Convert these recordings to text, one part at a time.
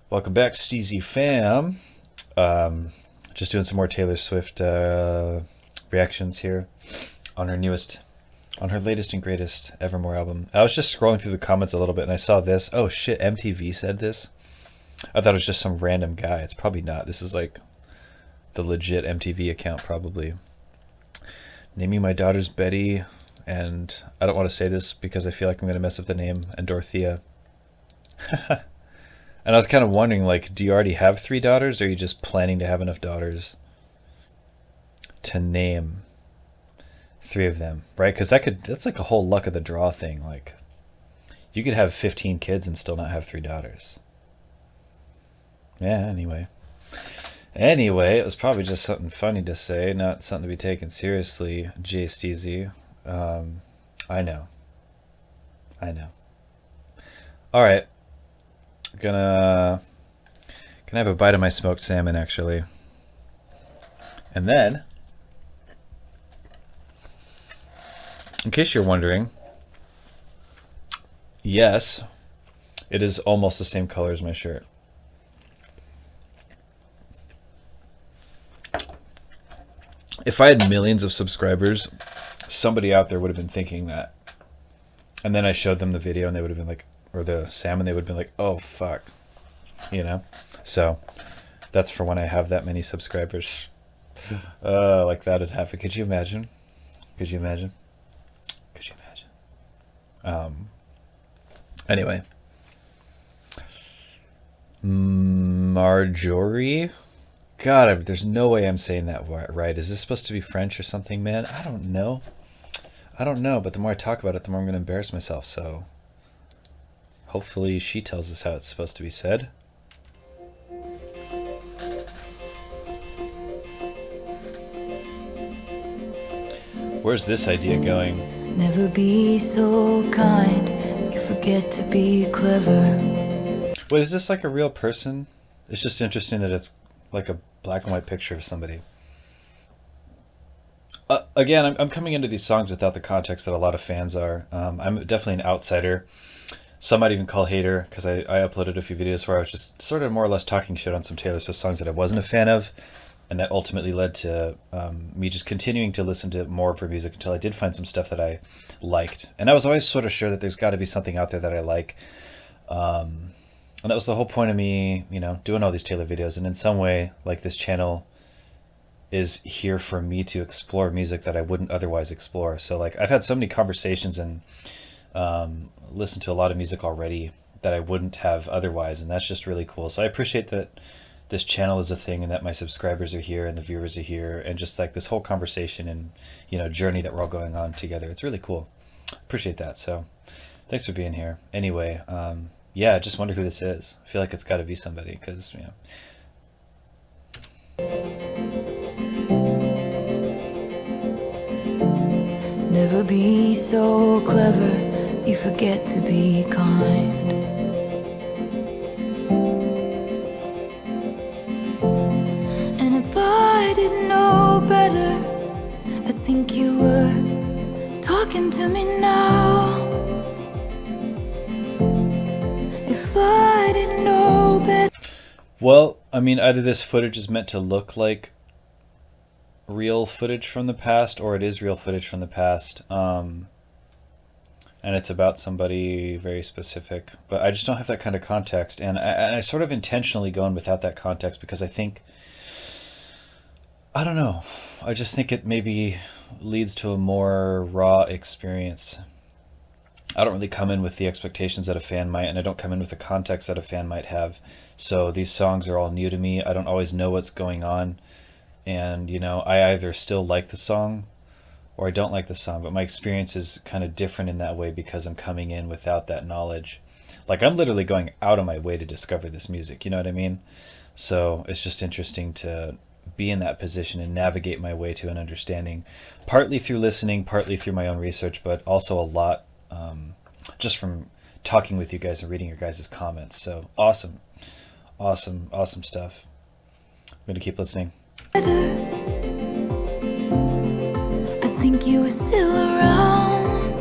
Welcome back, Steezy fam. Just doing some more Taylor Swift reactions here on her latest and greatest Evermore album. I was just scrolling through the comments a little bit and I saw this. Oh shit, MTV said this? I thought it was just some random guy. It's probably not. This is like the legit MTV account, probably. Naming my daughters Betty, and I don't want to say this because I feel like I'm going to mess up the name, and Dorothea. And I was kind of wondering, like, do you already have 3 daughters, or are you just planning to have enough daughters to name 3 of them, right? Because that's like a whole luck of the draw thing. Like, you could have 15 kids and still not have 3 daughters. Yeah, anyway. Anyway, it was probably just something funny to say, not something to be taken seriously, J.Steezy. I know. I know. Alright. Gonna have a bite of my smoked salmon, actually. And then, in case you're wondering, yes, it is almost the same color as my shirt. If I had millions of subscribers, somebody out there would have been thinking that. And then I showed them the video and they would have been like, or the salmon, they would have been like, oh fuck, you know? So that's for when I have that many subscribers. Like that'd happen. Could you imagine? Could you imagine? Could you imagine? Anyway. Marjorie? God, there's no way I'm saying that right. Is this supposed to be French or something, man? I don't know. I don't know, but the more I talk about it, the more I'm going to embarrass myself, so hopefully she tells us how it's supposed to be said. Where's this idea going? Never be so kind, you forget to be clever. Wait, is this like a real person? It's just interesting that it's like a black and white picture of somebody. Again, I'm coming into these songs without the context that a lot of fans are. I'm definitely an outsider. Some might even call hater, because I uploaded a few videos where I was just sort of more or less talking shit on some Taylor Swift songs that I wasn't a fan of, and that ultimately led to me just continuing to listen to more of her music until I did find some stuff that I liked. And I was always sort of sure that there's got to be something out there that I like. And that was the whole point of me, you know, doing all these Taylor videos. And in some way, like, this channel is here for me to explore music that I wouldn't otherwise explore. So like I've had so many conversations and listened to a lot of music already that I wouldn't have otherwise, and that's just really cool. So I appreciate that this channel is a thing and that my subscribers are here and the viewers are here, and just like this whole conversation and, you know, journey that we're all going on together. It's really cool. Appreciate that. So thanks for being here. Anyway, yeah, I just wonder who this is. I feel like it's got to be somebody, because, you know. Never be so clever, you forget to be kind. And if I didn't know better, I think you were talking to me now. If I didn't know better. Well, I mean, either this footage is meant to look like real footage from the past, or it is real footage from the past, and it's about somebody very specific, but I just don't have that kind of context, and I sort of intentionally going without that context because I think, I don't know, I just think it maybe leads to a more raw experience. I don't really come in with the expectations that a fan might, and I don't come in with the context that a fan might have, so these songs are all new to me. I don't always know what's going on. And, you know, I either still like the song or I don't like the song, but my experience is kind of different in that way because I'm coming in without that knowledge. Like, I'm literally going out of my way to discover this music, you know what I mean? So it's just interesting to be in that position and navigate my way to an understanding, partly through listening, partly through my own research, but also a lot just from talking with you guys and reading your guys' comments. So awesome, awesome, awesome stuff. I'm going to keep listening. I think you were still around.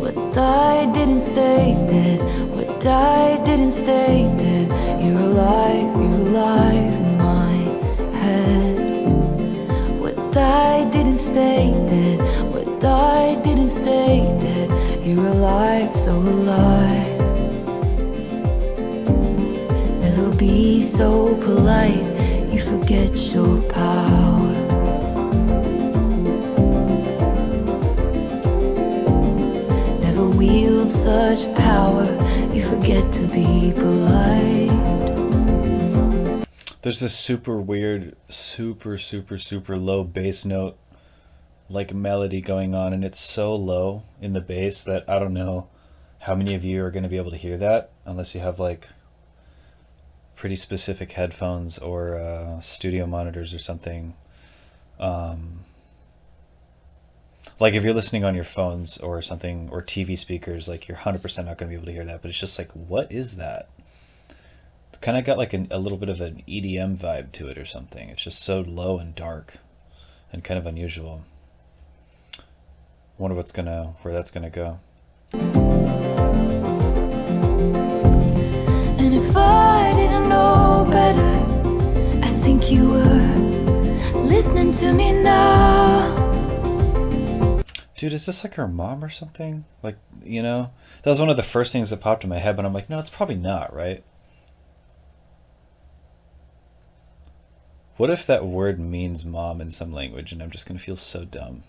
What died didn't stay dead. What died didn't stay dead. You're alive in my head. What died didn't stay dead. What died didn't stay dead. You're alive, so alive. Never be so polite, you forget your power. Never wield such power, you forget to be polite. There's this super weird, super low bass note, like melody going on, and it's so low in the bass that I don't know how many of you are going to be able to hear that unless you have like pretty specific headphones or studio monitors or something. Like if you're listening on your phones or something, or TV speakers, like you're 100% not going to be able to hear that. But it's just like, what is that? It's kind of got like a little bit of an EDM vibe to it or something. It's just so low and dark and kind of unusual. Wonder where that's gonna go. And if I didn't know better, I think you were listening to me now. Dude, is this like her mom or something? Like, you know? That was one of the first things that popped in my head, but I'm like, no, it's probably not, right? What if that word means mom in some language and I'm just gonna feel so dumb?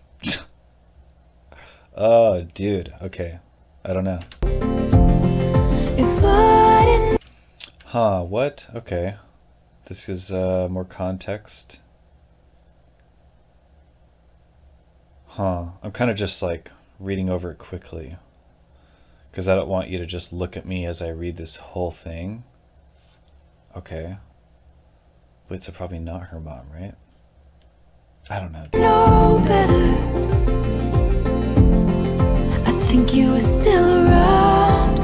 Oh, dude. Okay. I don't know. If I didn't. Huh, what? Okay. This is more context. Huh. I'm kind of just like reading over it quickly because I don't want you to just look at me as I read this whole thing. Okay. Wait, so probably not her mom, right? I don't know. Know better. I think you were still around.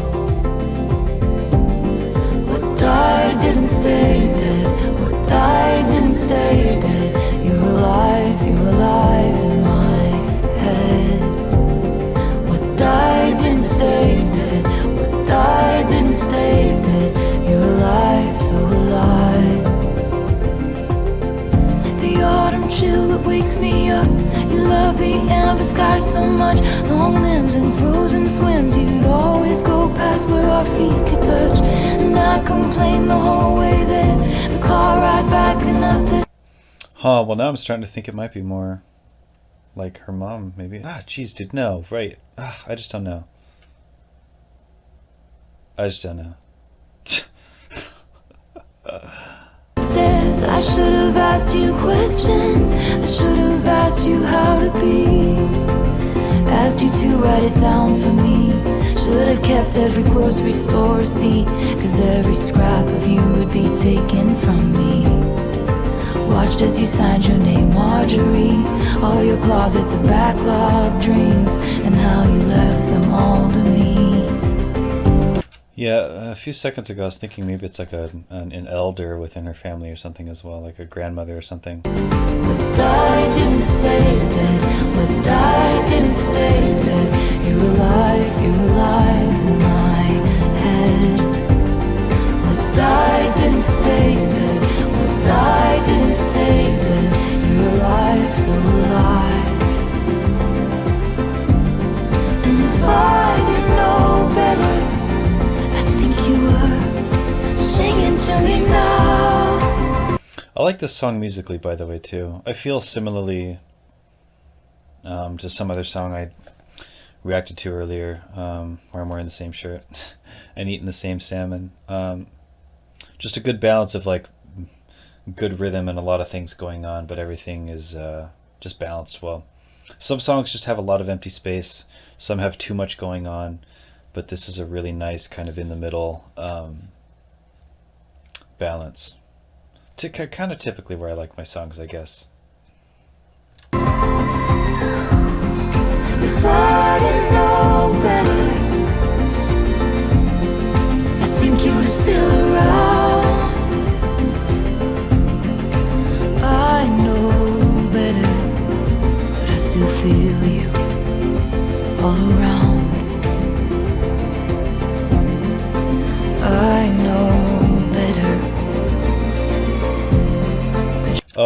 What died didn't stay dead. What died didn't stay dead. You're alive in my head. What died didn't stay dead. What died didn't stay dead. You're alive, so alive. The autumn chill that wakes me up. You love the amber sky so much. Long limbs and frozen swims. You'd always go past where our feet could touch. And I complained the whole way there. The car ride back and up this. Huh, well now I'm starting to think it might be more like her mom, maybe. Ah, jeez, dude, no, right. Ah, I just don't know. I just don't know. Stairs. I should have asked you questions. I should have asked you how to be. Asked you to write it down for me. Should have kept every grocery store receipt, 'cause every scrap of you would be taken from me. Watched as you signed your name, Marjorie. All your closets of backlog dreams, and how you left them all to me. Yeah, a few seconds ago I was thinking maybe it's like an elder within her family or something as well, like a grandmother or something. What died didn't stay dead. What died didn't stay dead. You're alive in my head. What died didn't stay dead. What died didn't stay dead. You're alive, so alive. And if I didn't know better, you were singing to me now. I like this song musically, by the way, too. I feel similarly to some other song I reacted to earlier, where I'm wearing the same shirt and eating the same salmon. Just a good balance of like good rhythm and a lot of things going on, but everything is just balanced well. Some songs just have a lot of empty space. Some have too much going on. But this is a really nice kind of in the middle balance. Kind of typically where I like my songs, I guess. If I didn't know better, I think you were still around. I know better, but I still feel you all around.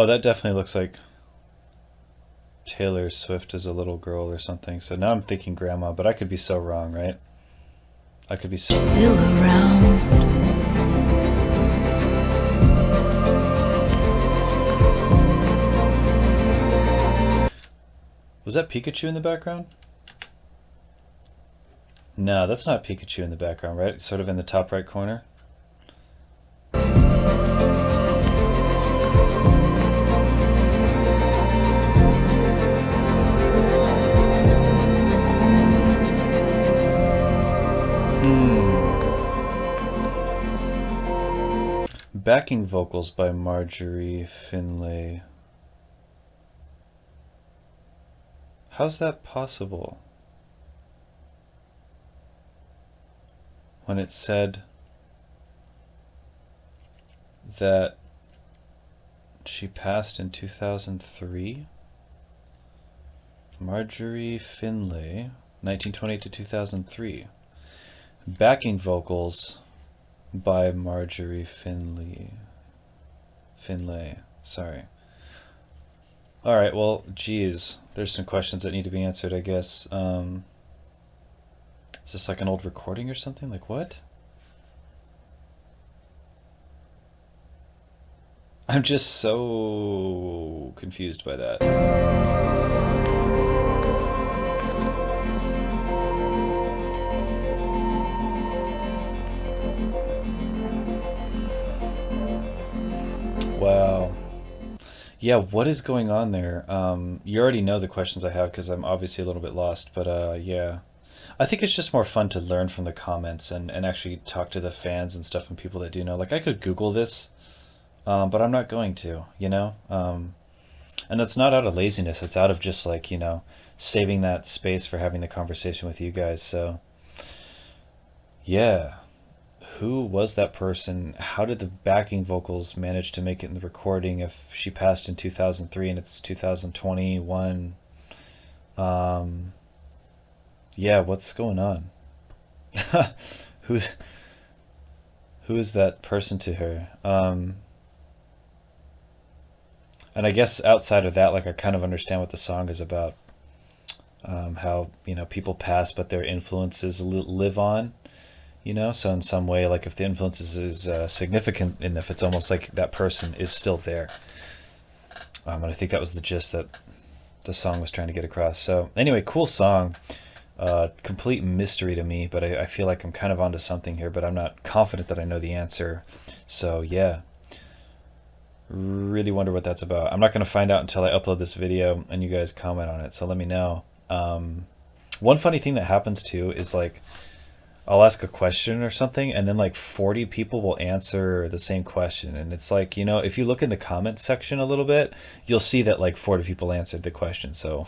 Oh, that definitely looks like Taylor Swift as a little girl or something. So now I'm thinking grandma, but I could be so wrong, right? I could be so You're still around. Was that Pikachu in the background? No, that's not Pikachu in the background, right? Sort of in the top right corner. Backing vocals by Marjorie Finlay. How's that possible? When it said that she passed in 2003? Marjorie Finlay, 1920 to 2003. Backing vocals by Marjorie Finlay. Sorry. All right. Well, geez, there's some questions that need to be answered, I guess. Is this like an old recording or something? Like what? I'm just so confused by that. Wow. Yeah, what is going on there? You already know the questions I have because I'm obviously a little bit lost, but yeah. I think it's just more fun to learn from the comments and actually talk to the fans and stuff and people that do know. Like, I could Google this, but I'm not going to, you know? And that's not out of laziness, it's out of just like, you know, saving that space for having the conversation with you guys. So, yeah. Who was that person? How did the backing vocals manage to make it in the recording if she passed in 2003 and it's 2021? Um, yeah, what's going on? who who is that person to her? And I guess outside of that, like I kind of understand what the song is about. How you know people pass, but their influences live on. You know, so in some way, like if the influences is significant enough, it's almost like that person is still there. And I think that was the gist that the song was trying to get across. So anyway, cool song. Complete mystery to me, but I feel like I'm kind of onto something here, but I'm not confident that I know the answer. So yeah, really wonder what that's about. I'm not going to find out until I upload this video and you guys comment on it. So let me know. One funny thing that happens too is like I'll ask a question or something, and then like 40 people will answer the same question. And it's like, you know, if you look in the comments section a little bit, you'll see that like 40 people answered the question. So,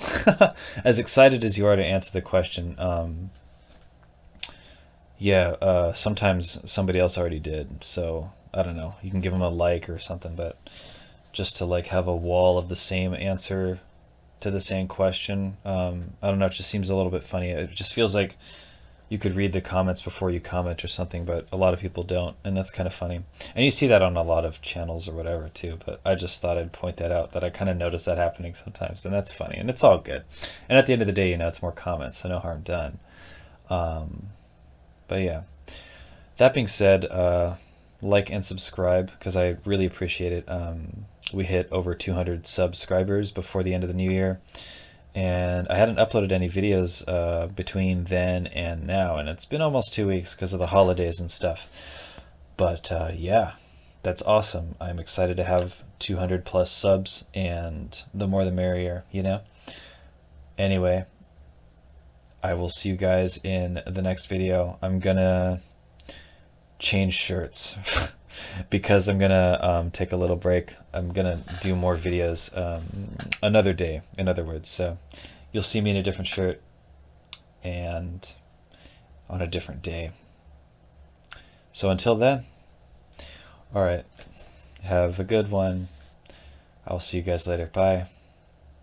as excited as you are to answer the question, yeah, sometimes somebody else already did. So, I don't know. You can give them a like or something, but just to like have a wall of the same answer to the same question, I don't know. It just seems a little bit funny. It just feels like you could read the comments before you comment or something, but a lot of people don't, and that's kind of funny. And you see that on a lot of channels or whatever too, but I just thought I'd point that out, that I kind of notice that happening sometimes, and that's funny, and it's all good. And at the end of the day, you know, it's more comments, so no harm done. Um, but yeah, that being said, like and subscribe because I really appreciate it. We hit over 200 subscribers before the end of the new year, and I hadn't uploaded any videos between then and now, and it's been almost 2 weeks because of the holidays and stuff. But yeah, that's awesome. I'm excited to have 200 plus subs, and the more the merrier, you know? Anyway, I will see you guys in the next video. I'm gonna change shirts because I'm gonna take a little break. I'm gonna do more videos another day, in other words. So you'll see me in a different shirt and on a different day. So until then, all right, have a good one. I'll see you guys later. Bye.